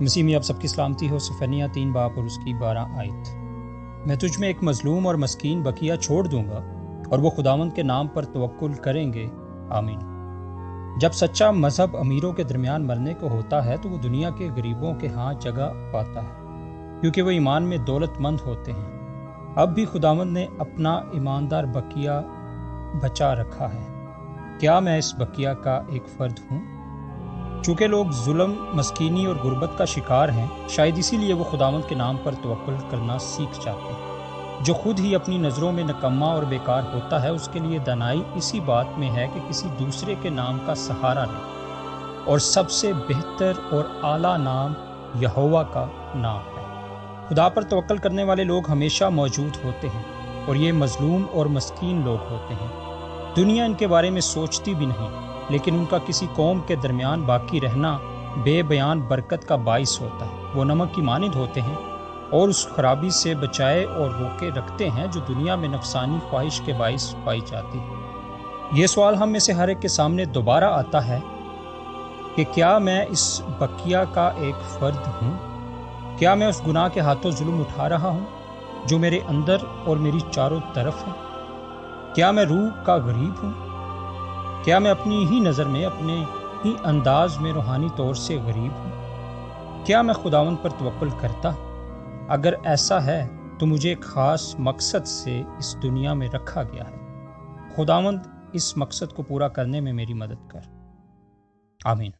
مسیح میں آپ سب کی سلامتی ہو۔ سفینیہ 3 باب اور اس کی 12 آیت۔ میں تجھ میں ایک مظلوم اور مسکین بقیہ چھوڑ دوں گا اور وہ خداوند کے نام پر توکل کریں گے، آمین۔ جب سچا مذہب امیروں کے درمیان مرنے کو ہوتا ہے تو وہ دنیا کے غریبوں کے ہاں جگہ پاتا ہے، کیونکہ وہ ایمان میں دولت مند ہوتے ہیں۔ اب بھی خداوند نے اپنا ایماندار بقیہ بچا رکھا ہے۔ کیا میں اس بقیہ کا ایک فرد ہوں؟ چونکہ لوگ ظلم، مسکینی اور غربت کا شکار ہیں، شاید اسی لیے وہ خداوند کے نام پر توکل کرنا سیکھ جاتے ہیں۔ جو خود ہی اپنی نظروں میں نکما اور بیکار ہوتا ہے، اس کے لیے دانائی اسی بات میں ہے کہ کسی دوسرے کے نام کا سہارا لے، اور سب سے بہتر اور اعلیٰ نام یہوہ کا نام ہے۔ خدا پر توکل کرنے والے لوگ ہمیشہ موجود ہوتے ہیں، اور یہ مظلوم اور مسکین لوگ ہوتے ہیں۔ دنیا ان کے بارے میں سوچتی بھی نہیں، لیکن ان کا کسی قوم کے درمیان باقی رہنا بے بیان برکت کا باعث ہوتا ہے۔ وہ نمک کی مانند ہوتے ہیں اور اس خرابی سے بچائے اور روکے رکھتے ہیں جو دنیا میں نفسانی خواہش کے باعث پائی جاتی ہے۔ یہ سوال ہم میں سے ہر ایک کے سامنے دوبارہ آتا ہے کہ کیا میں اس بقیہ کا ایک فرد ہوں؟ کیا میں اس گناہ کے ہاتھوں ظلم اٹھا رہا ہوں جو میرے اندر اور میری چاروں طرف ہے؟ کیا میں روح کا غریب ہوں؟ کیا میں اپنی ہی نظر میں، اپنے ہی انداز میں روحانی طور سے غریب ہوں؟ کیا میں خداوند پر توکل کرتا؟ اگر ایسا ہے تو مجھے ایک خاص مقصد سے اس دنیا میں رکھا گیا ہے۔ خداوند اس مقصد کو پورا کرنے میں میری مدد کر، آمین۔